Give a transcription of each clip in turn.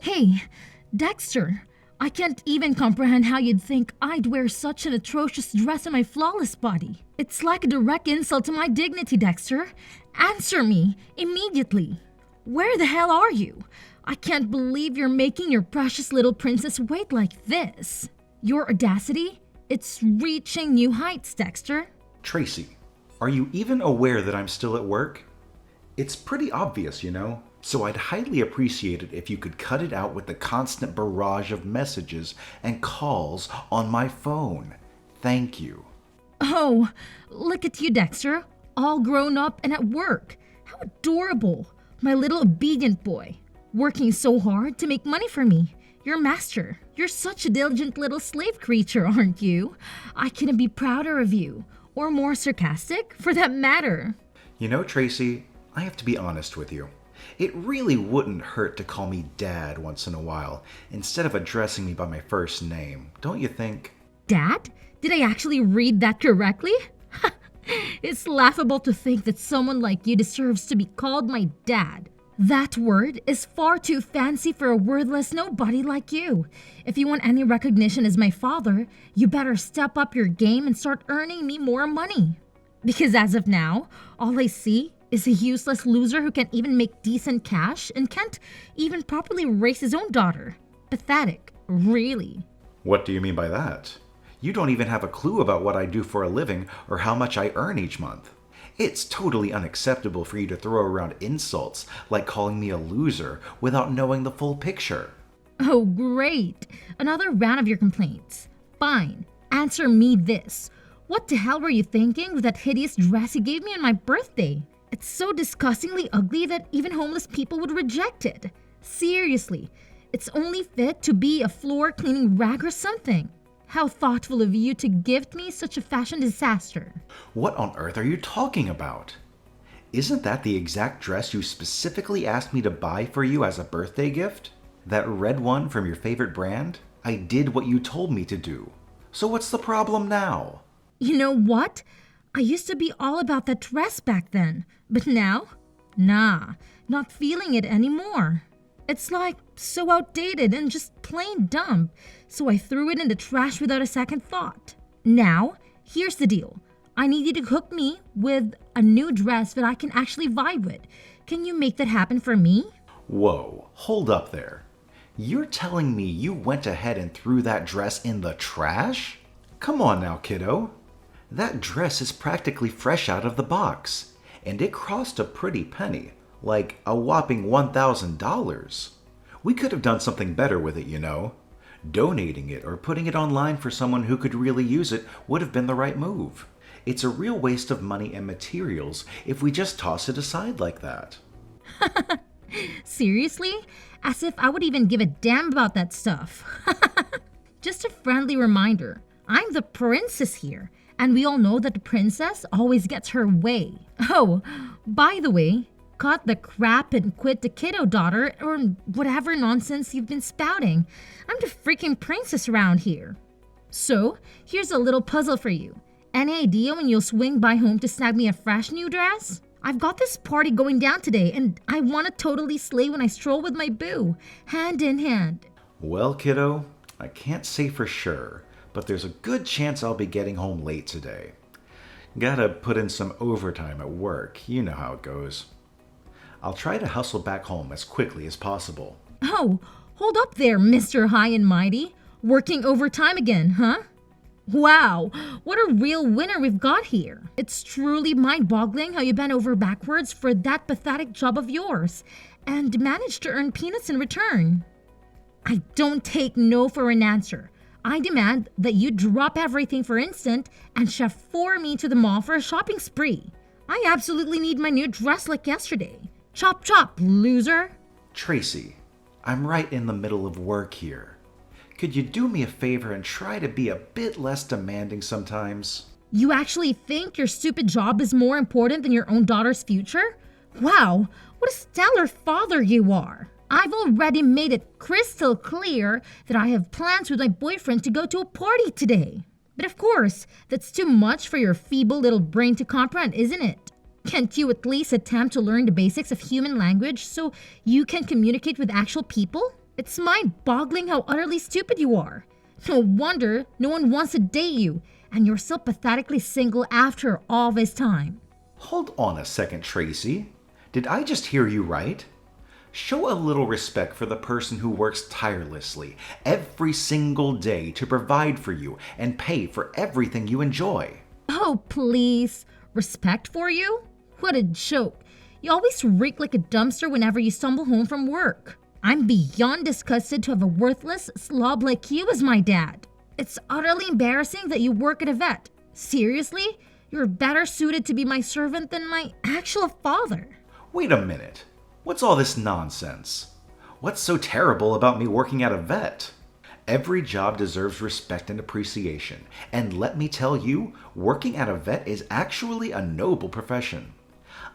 Hey, Dexter, I can't even comprehend how you'd think I'd wear such an atrocious dress on my flawless body. It's like a direct insult to my dignity, Dexter. Answer me immediately. Where the hell are you? I can't believe you're making your precious little princess wait like this. Your audacity? It's reaching new heights, Dexter. Tracy, are you even aware that I'm still at work? It's pretty obvious, you know, so I'd highly appreciate it if you could cut it out with the constant barrage of messages and calls on my phone. Thank you. Oh, look at you, Dexter. All grown up and at work. How adorable. My little obedient boy. Working so hard to make money for me. Your master. You're such a diligent little slave creature, aren't you? I couldn't be prouder of you. Or more sarcastic, for that matter. You know, Tracy, I have to be honest with you. It really wouldn't hurt to call me Dad once in a while, instead of addressing me by my first name, don't you think? Dad? Did I actually read that correctly? It's laughable to think that someone like you deserves to be called my dad. That word is far too fancy for a wordless nobody like you. If you want any recognition as my father, you better step up your game and start earning me more money. Because as of now, all I see is a useless loser who can't even make decent cash and can't even properly raise his own daughter. Pathetic, really. What do you mean by that? You don't even have a clue about what I do for a living or how much I earn each month. It's totally unacceptable for you to throw around insults like calling me a loser without knowing the full picture. Oh, great. Another round of your complaints. Fine. Answer me this. What the hell were you thinking with that hideous dress you gave me on my birthday? It's so disgustingly ugly that even homeless people would reject it. Seriously, it's only fit to be a floor cleaning rag or something. How thoughtful of you to gift me such a fashion disaster. What on earth are you talking about? Isn't that the exact dress you specifically asked me to buy for you as a birthday gift? That red one from your favorite brand? I did what you told me to do. So what's the problem now? You know what? I used to be all about that dress back then. But now? Nah, not feeling it anymore. It's like so outdated and just plain dumb. So I threw it in the trash without a second thought. Now, here's the deal. I need you to hook me with a new dress that I can actually vibe with. Can you make that happen for me? Whoa, hold up there. You're telling me you went ahead and threw that dress in the trash? Come on now, kiddo. That dress is practically fresh out of the box, and it cost a pretty penny, like a whopping $1,000. We could have done something better with it, you know. Donating it or putting it online for someone who could really use it would have been the right move. It's a real waste of money and materials if we just toss it aside like that. Seriously? As if I would even give a damn about that stuff. Just a friendly reminder. I'm the princess here, and we all know that the princess always gets her way. Oh, by the way, cut the crap and quit the kiddo daughter or whatever nonsense you've been spouting. I'm the freaking princess around here. So, here's a little puzzle for you. Any idea when you'll swing by home to snag me a fresh new dress? I've got this party going down today, and I want to totally slay when I stroll with my boo, hand in hand. Well, kiddo, I can't say for sure, but there's a good chance I'll be getting home late today. Gotta put in some overtime at work, you know how it goes. I'll try to hustle back home as quickly as possible. Oh, hold up there, Mr. High and Mighty. Working overtime again, huh? Wow, what a real winner we've got here. It's truly mind-boggling how you bent over backwards for that pathetic job of yours and managed to earn peanuts in return. I don't take no for an answer. I demand that you drop everything for instant and chauffeur me to the mall for a shopping spree. I absolutely need my new dress like yesterday. Chop chop, loser. Tracy, I'm right in the middle of work here. Could you do me a favor and try to be a bit less demanding sometimes? You actually think your stupid job is more important than your own daughter's future? Wow, what a stellar father you are. I've already made it crystal clear that I have plans with my boyfriend to go to a party today. But of course, that's too much for your feeble little brain to comprehend, isn't it? Can't you at least attempt to learn the basics of human language so you can communicate with actual people? It's mind-boggling how utterly stupid you are. No wonder no one wants to date you, and you're still pathetically single after all this time. Hold on a second, Tracy. Did I just hear you right? Show a little respect for the person who works tirelessly every single day to provide for you and pay for everything you enjoy. Oh, please. Respect for you? What a joke. You always reek like a dumpster whenever you stumble home from work. I'm beyond disgusted to have a worthless slob like you as my dad. It's utterly embarrassing that you work at a vet. Seriously? You're better suited to be my servant than my actual father. Wait a minute. What's all this nonsense? What's so terrible about me working at a vet? Every job deserves respect and appreciation, and let me tell you, working at a vet is actually a noble profession.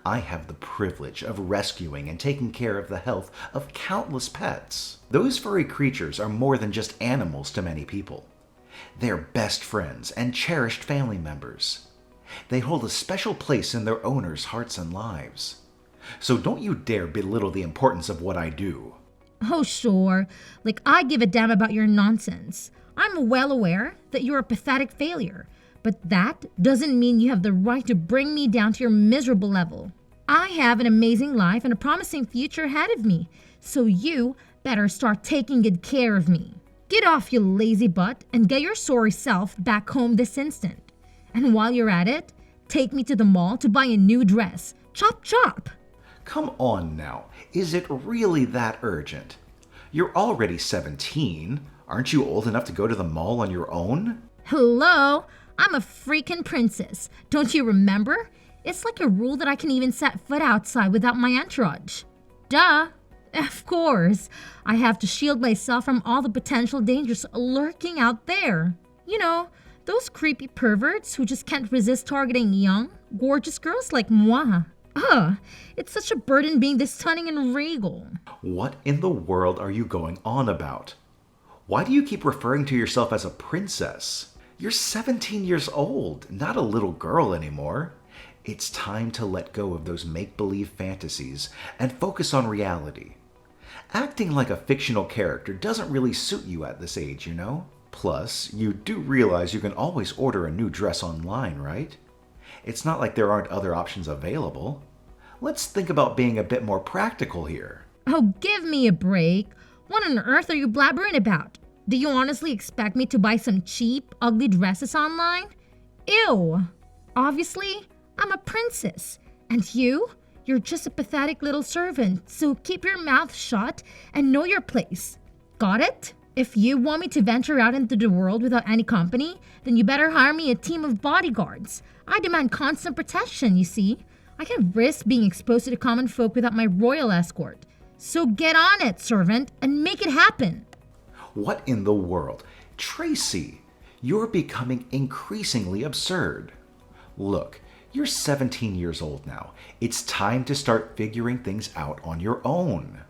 I have the privilege of rescuing and taking care of the health of countless pets. Those furry creatures are more than just animals to many people. They're best friends and cherished family members. They hold a special place in their owners' hearts and lives. So don't you dare belittle the importance of what I do. Oh, sure. Like I give a damn about your nonsense. I'm well aware that you're a pathetic failure, but that doesn't mean you have the right to bring me down to your miserable level. I have an amazing life and a promising future ahead of me, so you better start taking good care of me. Get off, you lazy butt, and get your sorry self back home this instant. And while you're at it, take me to the mall to buy a new dress. Chop chop! Come on now, is it really that urgent? You're already 17. Aren't you old enough to go to the mall on your own? Hello? I'm a freaking princess. Don't you remember? It's like a rule that I can even set foot outside without my entourage. Duh. Of course. I have to shield myself from all the potential dangers lurking out there. You know, those creepy perverts who just can't resist targeting young, gorgeous girls like moi. Ugh, it's such a burden being this stunning and regal. What in the world are you going on about? Why do you keep referring to yourself as a princess? You're 17 years old, not a little girl anymore. It's time to let go of those make-believe fantasies and focus on reality. Acting like a fictional character doesn't really suit you at this age, you know? Plus, you do realize you can always order a new dress online, right? It's not like there aren't other options available. Let's think about being a bit more practical here. Oh, give me a break. What on earth are you blabbering about? Do you honestly expect me to buy some cheap, ugly dresses online? Ew! Obviously, I'm a princess. And you're just a pathetic little servant, so keep your mouth shut and know your place. Got it? If you want me to venture out into the world without any company, then you better hire me a team of bodyguards. I demand constant protection, you see. I can't risk being exposed to the common folk without my royal escort. So get on it, servant, and make it happen. What in the world? Tracy, you're becoming increasingly absurd. Look, you're 17 years old now. It's time to start figuring things out on your own.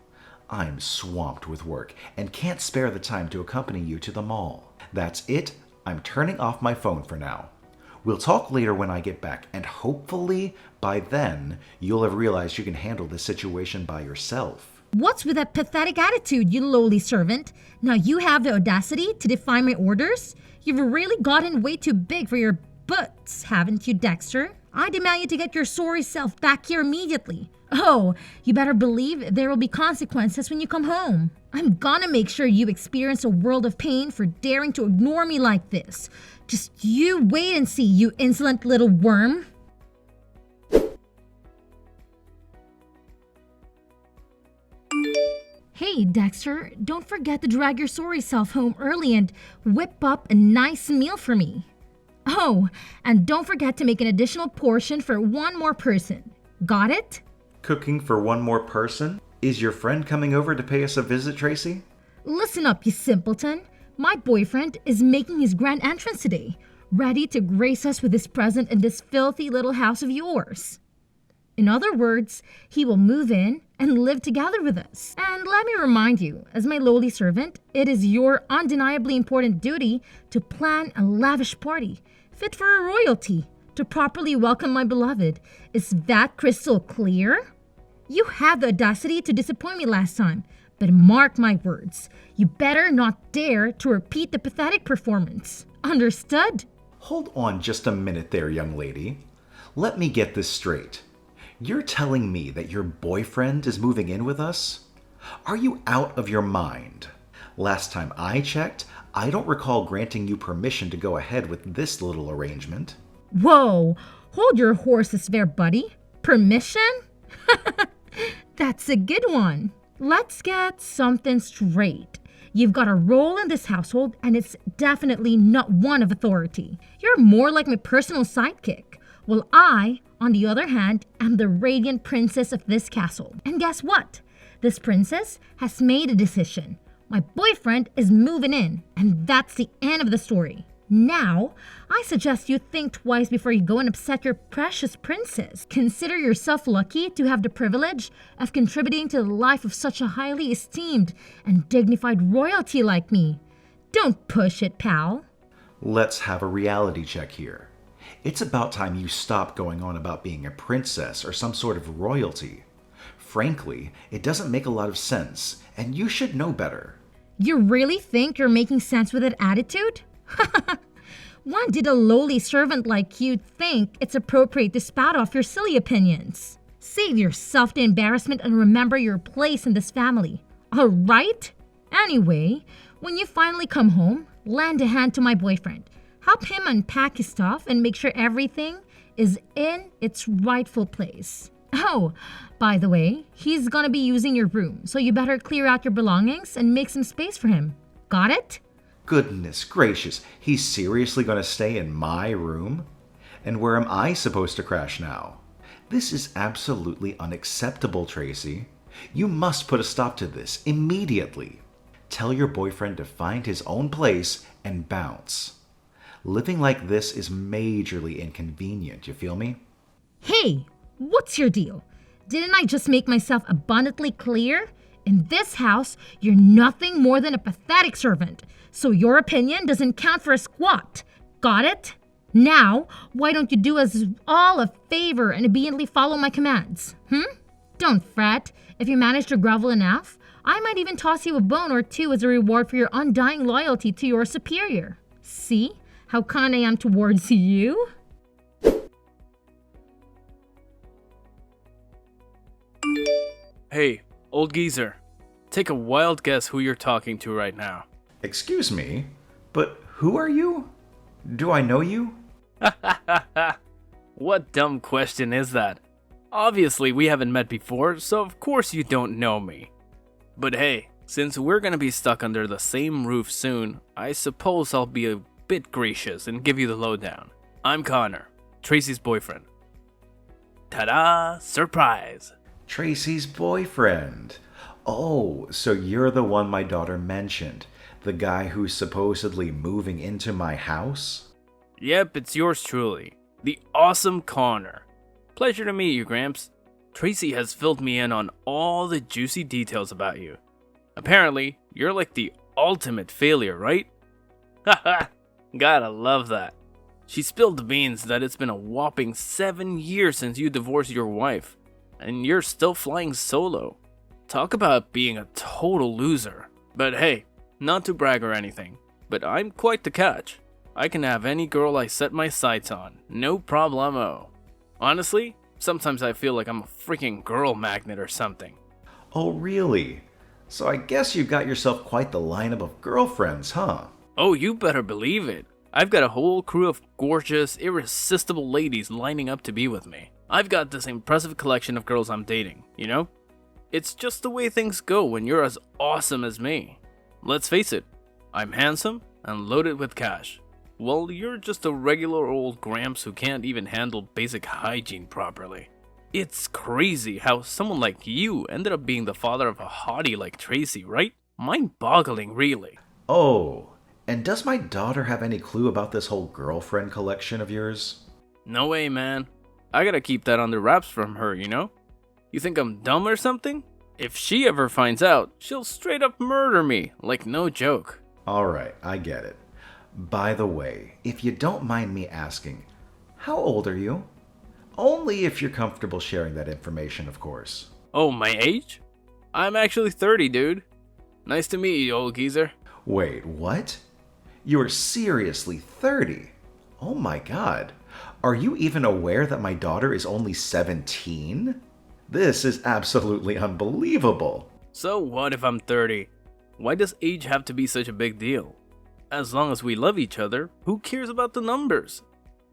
I'm swamped with work and can't spare the time to accompany you to the mall. That's it. I'm turning off my phone for now. We'll talk later when I get back, and hopefully by then you'll have realized you can handle this situation by yourself. What's with that pathetic attitude, you lowly servant? Now you have the audacity to defy my orders? You've really gotten way too big for your butts, haven't you, Dexter? I demand you to get your sorry self back here immediately. Oh, you better believe there will be consequences when you come home. I'm gonna make sure you experience a world of pain for daring to ignore me like this. Just you wait and see, you insolent little worm. Hey, Dexter, don't forget to drag your sorry self home early and whip up a nice meal for me. Oh, and don't forget to make an additional portion for one more person. Got it? Cooking for one more person? Is your friend coming over to pay us a visit, Tracy? Listen up, you simpleton. My boyfriend is making his grand entrance today, ready to grace us with his presence in this filthy little house of yours. In other words, he will move in and live together with us. And let me remind you, as my lowly servant, it is your undeniably important duty to plan a lavish party, fit for a royalty, to properly welcome my beloved. Is that crystal clear? You had the audacity to disappoint me last time, But mark my words, you better not dare to repeat the pathetic performance. Understood? Hold on just a minute there, young lady. Let me get this straight. You're telling me that your boyfriend is moving in with us? Are you out of your mind? Last time I checked, I don't recall granting you permission to go ahead with this little arrangement. Whoa, hold your horses there, buddy. Permission? That's a good one. Let's get something straight. You've got a role in this household, and it's definitely not one of authority. You're more like my personal sidekick. While I, on the other hand, am the radiant princess of this castle. And guess what? This princess has made a decision. My boyfriend is moving in, and that's the end of the story. Now, I suggest you think twice before you go and upset your precious princess. Consider yourself lucky to have the privilege of contributing to the life of such a highly esteemed and dignified royalty like me. Don't push it, pal. Let's have a reality check here. It's about time you stop going on about being a princess or some sort of royalty. Frankly, it doesn't make a lot of sense, and you should know better. You really think you're making sense with that attitude? When did a lowly servant like you think it's appropriate to spout off your silly opinions? Save yourself the embarrassment and remember your place in this family. All right? Anyway, when you finally come home, lend a hand to my boyfriend. Help him unpack his stuff and make sure everything is in its rightful place. Oh, by the way, he's gonna be using your room, so you better clear out your belongings and make some space for him. Got it? Goodness gracious, he's seriously going to stay in my room? And where am I supposed to crash now? This is absolutely unacceptable, Tracy. You must put a stop to this immediately. Tell your boyfriend to find his own place and bounce. Living like this is majorly inconvenient, you feel me? Hey, what's your deal? Didn't I just make myself abundantly clear? In this house, you're nothing more than a pathetic servant, so your opinion doesn't count for a squat. Got it? Now, why don't you do us all a favor and obediently follow my commands? Don't fret. If you manage to grovel enough, I might even toss you a bone or two as a reward for your undying loyalty to your superior. See how kind I am towards you? Hey, old geezer, take a wild guess who you're talking to right now. Excuse me, but who are you? Do I know you? What dumb question is that? Obviously, we haven't met before, so of course you don't know me. But hey, since we're gonna be stuck under the same roof soon, I suppose I'll be a bit gracious and give you the lowdown. I'm Connor, Tracy's boyfriend. Ta-da! Surprise! Tracy's boyfriend. Oh, so you're the one my daughter mentioned. The guy who's supposedly moving into my house? Yep, it's yours truly, the awesome Connor. Pleasure to meet you, Gramps. Tracy has filled me in on all the juicy details about you. Apparently, you're like the ultimate failure, right? Haha, gotta love that. She spilled the beans that it's been a whopping 7 years since you divorced your wife, and you're still flying solo. Talk about being a total loser. But hey, not to brag or anything, but I'm quite the catch. I can have any girl I set my sights on, no problemo. Honestly, sometimes I feel like I'm a freaking girl magnet or something. Oh, really? So I guess you got yourself quite the lineup of girlfriends, huh? Oh, you better believe it. I've got a whole crew of gorgeous, irresistible ladies lining up to be with me. I've got this impressive collection of girls I'm dating, you know? It's just the way things go when you're as awesome as me. Let's face it, I'm handsome and loaded with cash. Well, you're just a regular old Gramps who can't even handle basic hygiene properly. It's crazy how someone like you ended up being the father of a hottie like Tracy, right? Mind-boggling, really. Oh, and does my daughter have any clue about this whole girlfriend collection of yours? No way, man. I gotta keep that under wraps from her, you know? You think I'm dumb or something? If she ever finds out, she'll straight up murder me, like no joke. Alright, I get it. By the way, if you don't mind me asking, how old are you? Only if you're comfortable sharing that information, of course. Oh, my age? I'm actually 30, dude. Nice to meet you, old geezer. Wait, what? You are seriously 30? Oh my god. Are you even aware that my daughter is only 17? This is absolutely unbelievable. So what if I'm 30? Why does age have to be such a big deal? As long as we love each other, who cares about the numbers?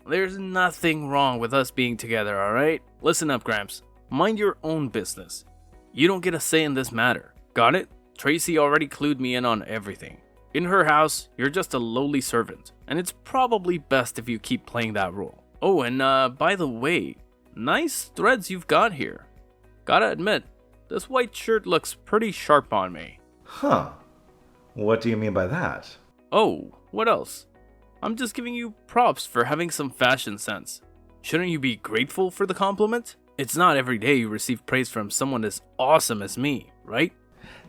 There's nothing wrong with us being together, alright? Listen up, Gramps. Mind your own business. You don't get a say in this matter. Got it? Tracy already clued me in on everything. In her house, you're just a lowly servant, and it's probably best if you keep playing that role. Oh, and by the way, nice threads you've got here. Gotta admit, this white shirt looks pretty sharp on me. Huh. What do you mean by that? Oh, what else? I'm just giving you props for having some fashion sense. Shouldn't you be grateful for the compliment? It's not every day you receive praise from someone as awesome as me, right?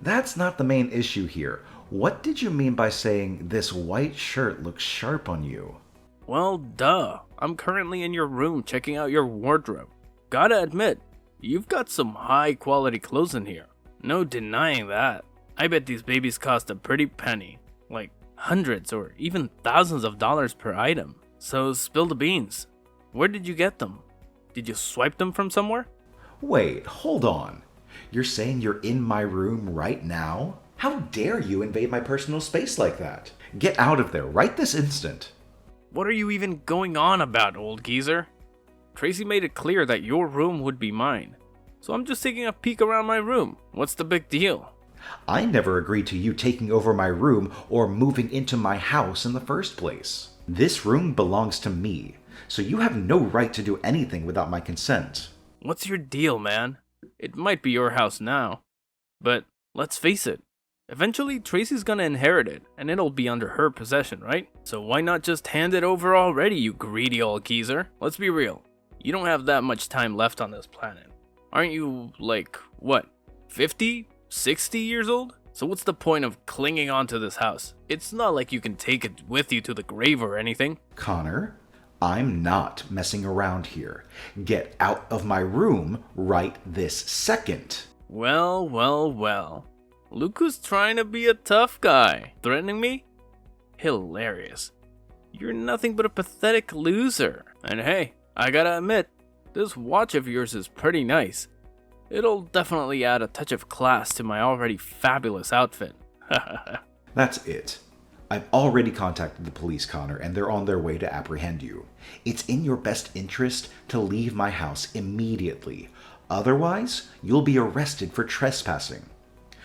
That's not the main issue here. What did you mean by saying this white shirt looks sharp on you? Well, duh. I'm currently in your room checking out your wardrobe. Gotta admit, you've got some high quality clothes in here. No denying that. I bet these babies cost a pretty penny. Like hundreds or even thousands of dollars per item. So spill the beans. Where did you get them? Did you swipe them from somewhere? Wait, hold on. You're saying you're in my room right now? How dare you invade my personal space like that? Get out of there right this instant. What are you even going on about, old geezer? Tracy made it clear that your room would be mine. So I'm just taking a peek around my room. What's the big deal? I never agreed to you taking over my room or moving into my house in the first place. This room belongs to me, so you have no right to do anything without my consent. What's your deal, man? It might be your house now, but let's face it. Eventually, Tracy's gonna inherit it, and it'll be under her possession, right? So why not just hand it over already, you greedy old geezer? Let's be real. You don't have that much time left on this planet. Aren't you, like, what, 50? 60 years old? So what's the point of clinging onto this house? It's not like you can take it with you to the grave or anything. Connor, I'm not messing around here. Get out of my room right this second. Well, well, well. Look who's trying to be a tough guy. Threatening me? Hilarious. You're nothing but a pathetic loser. And hey, I gotta admit, this watch of yours is pretty nice. It'll definitely add a touch of class to my already fabulous outfit. That's it. I've already contacted the police, Connor, and they're on their way to apprehend you. It's in your best interest to leave my house immediately. Otherwise, you'll be arrested for trespassing.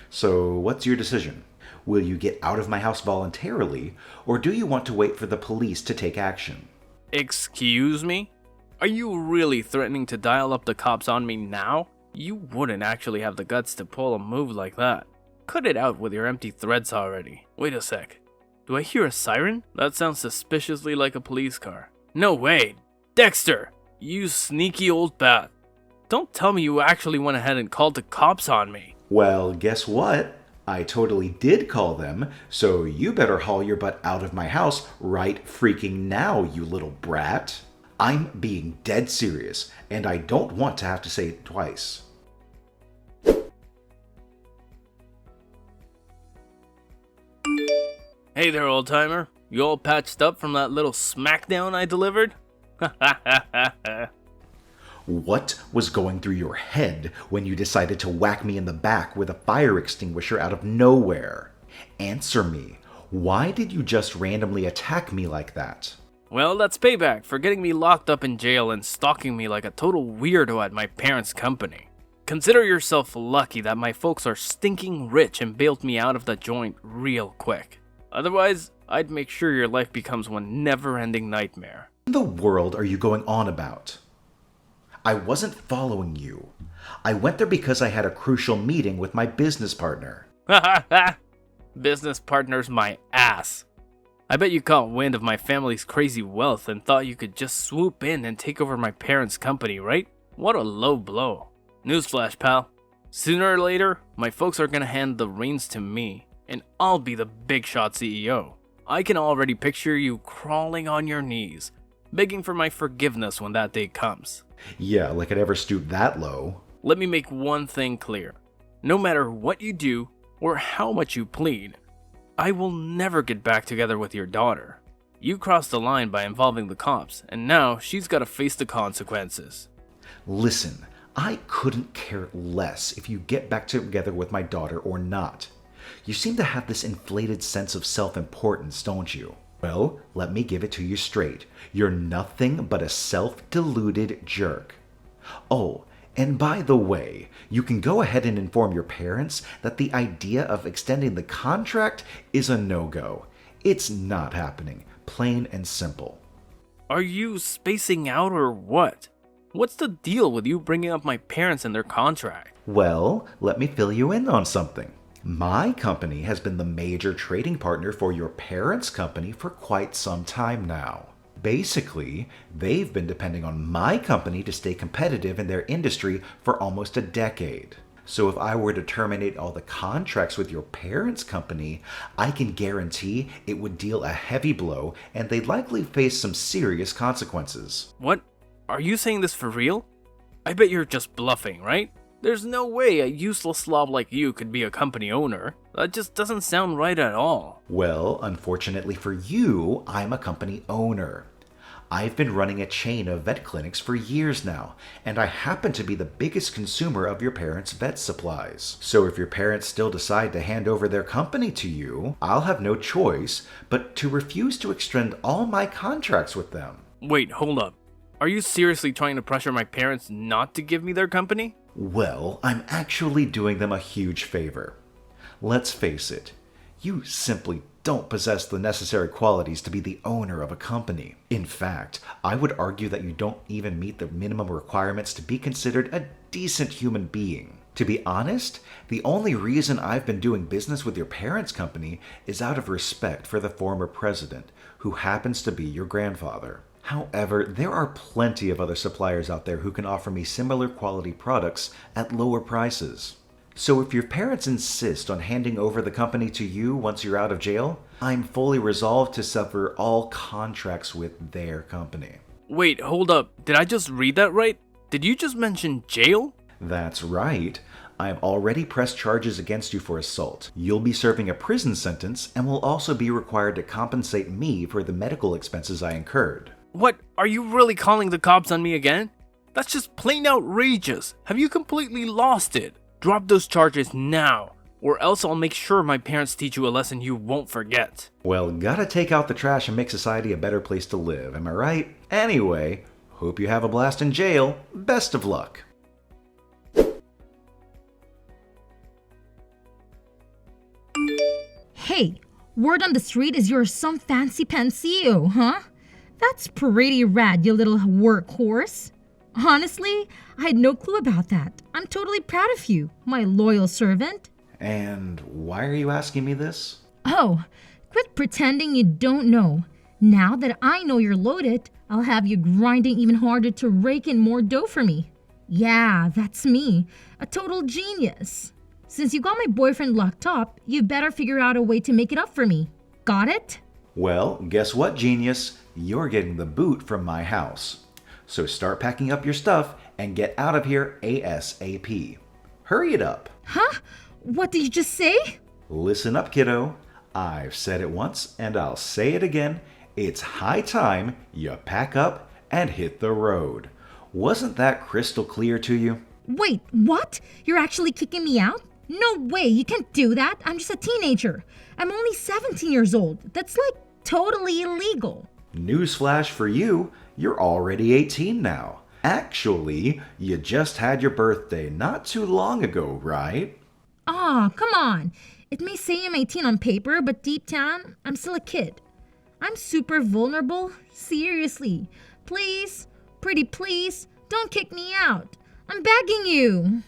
So, what's your decision? Will you get out of my house voluntarily, or do you want to wait for the police to take action? Excuse me? Are you really threatening to dial up the cops on me now? You wouldn't actually have the guts to pull a move like that. Cut it out with your empty threats already. Wait a sec. Do I hear a siren? That sounds suspiciously like a police car. No way! Dexter! You sneaky old bat. Don't tell me you actually went ahead and called the cops on me. Well, guess what? I totally did call them, so you better haul your butt out of my house right freaking now, you little brat. I'm being dead serious, and I don't want to have to say it twice. Hey there, old timer. You all patched up from that little smackdown I delivered? What was going through your head when you decided to whack me in the back with a fire extinguisher out of nowhere? Answer me. Why did you just randomly attack me like that? Well, that's payback for getting me locked up in jail and stalking me like a total weirdo at my parents' company. Consider yourself lucky that my folks are stinking rich and bailed me out of the joint real quick. Otherwise, I'd make sure your life becomes one never-ending nightmare. What in the world are you going on about? I wasn't following you. I went there because I had a crucial meeting with my business partner. Business partner's my ass. I bet you caught wind of my family's crazy wealth and thought you could just swoop in and take over my parents' company, right? What a low blow. Newsflash, pal. Sooner or later, my folks are gonna hand the reins to me, and I'll be the big shot CEO. I can already picture you crawling on your knees, begging for my forgiveness when that day comes. Yeah, like I'd ever stoop that low. Let me make one thing clear. No matter what you do or how much you plead, I will never get back together with your daughter. You crossed the line by involving the cops, and now she's got to face the consequences. Listen, I couldn't care less if you get back together with my daughter or not. You seem to have this inflated sense of self-importance, don't you? Well, let me give it to you straight. You're nothing but a self-deluded jerk. Oh, and by the way, you can go ahead and inform your parents that the idea of extending the contract is a no-go. It's not happening, plain and simple. Are you spacing out or what? What's the deal with you bringing up my parents and their contract? Well, let me fill you in on something. My company has been the major trading partner for your parents' company for quite some time now. Basically, they've been depending on my company to stay competitive in their industry for almost a decade. So if I were to terminate all the contracts with your parents' company, I can guarantee it would deal a heavy blow and they'd likely face some serious consequences. What? Are you saying this for real? I bet you're just bluffing, right? There's no way a useless slob like you could be a company owner. That just doesn't sound right at all. Well, unfortunately for you, I'm a company owner. I've been running a chain of vet clinics for years now, and I happen to be the biggest consumer of your parents' vet supplies. So if your parents still decide to hand over their company to you, I'll have no choice but to refuse to extend all my contracts with them. Wait, hold up. Are you seriously trying to pressure my parents not to give me their company? Well, I'm actually doing them a huge favor. Let's face it, you simply don't possess the necessary qualities to be the owner of a company. In fact, I would argue that you don't even meet the minimum requirements to be considered a decent human being. To be honest, the only reason I've been doing business with your parents' company is out of respect for the former president, who happens to be your grandfather. However, there are plenty of other suppliers out there who can offer me similar quality products at lower prices. So if your parents insist on handing over the company to you once you're out of jail, I'm fully resolved to sever all contracts with their company. Wait, hold up. Did I just read that right? Did you just mention jail? That's right. I have already pressed charges against you for assault. You'll be serving a prison sentence and will also be required to compensate me for the medical expenses I incurred. What? Are you really calling the cops on me again? That's just plain outrageous. Have you completely lost it? Drop those charges now, or else I'll make sure my parents teach you a lesson you won't forget. Well, gotta take out the trash and make society a better place to live, am I right? Anyway, hope you have a blast in jail. Best of luck. Hey, word on the street is you're some fancy pansio, huh? That's pretty rad, you little workhorse. Honestly, I had no clue about that. I'm totally proud of you, my loyal servant. And why are you asking me this? Oh, quit pretending you don't know. Now that I know you're loaded, I'll have you grinding even harder to rake in more dough for me. Yeah, that's me, a total genius. Since you got my boyfriend locked up, you better figure out a way to make it up for me. Got it? Well, guess what, genius? You're getting the boot from my house. So start packing up your stuff and get out of here ASAP. Hurry it up. Huh? What did you just say? Listen up, kiddo. I've said it once and I'll say it again. It's high time you pack up and hit the road. Wasn't that crystal clear to you? Wait, what? You're actually kicking me out? No way, you can't do that. I'm just a teenager. I'm only 17 years old. That's like totally illegal. Newsflash for you, you're already 18 now. Actually, you just had your birthday not too long ago, right? Aw, come on. It may say I'm 18 on paper, but deep down, I'm still a kid. I'm super vulnerable. Seriously. Please, pretty please, don't kick me out. I'm begging you.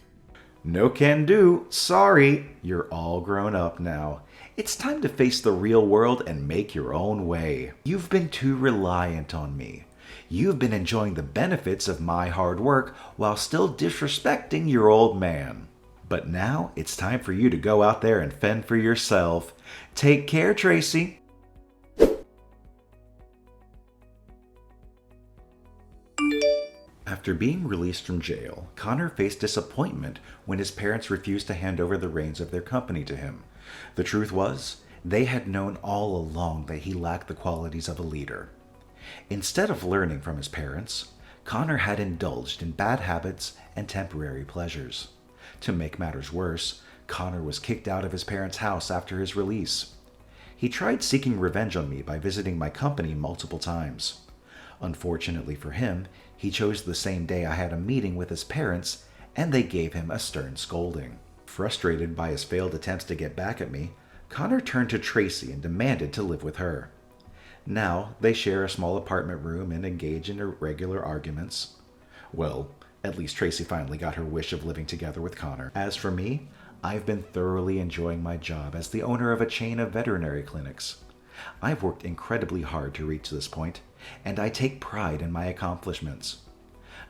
No can do. Sorry. You're all grown up now. It's time to face the real world and make your own way. You've been too reliant on me. You've been enjoying the benefits of my hard work while still disrespecting your old man. But now it's time for you to go out there and fend for yourself. Take care, Tracy. A After being released from jail, Connor faced disappointment when his parents refused to hand over the reins of their company to him. The truth was, they had known all along that he lacked the qualities of a leader. Instead of learning from his parents, Connor had indulged in bad habits and temporary pleasures. To make matters worse, Connor was kicked out of his parents' house after his release. He tried seeking revenge on me by visiting my company multiple times. Unfortunately for him, he chose the same day I had a meeting with his parents, and they gave him a stern scolding. Frustrated by his failed attempts to get back at me, Connor turned to Tracy and demanded to live with her. Now, they share a small apartment room and engage in irregular arguments. Well, at least Tracy finally got her wish of living together with Connor. As for me, I've been thoroughly enjoying my job as the owner of a chain of veterinary clinics. I've worked incredibly hard to reach this point, and I take pride in my accomplishments.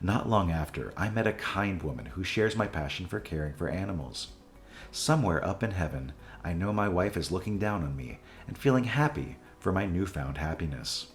Not long after, I met a kind woman who shares my passion for caring for animals. Somewhere up in heaven, I know my wife is looking down on me and feeling happy for my newfound happiness.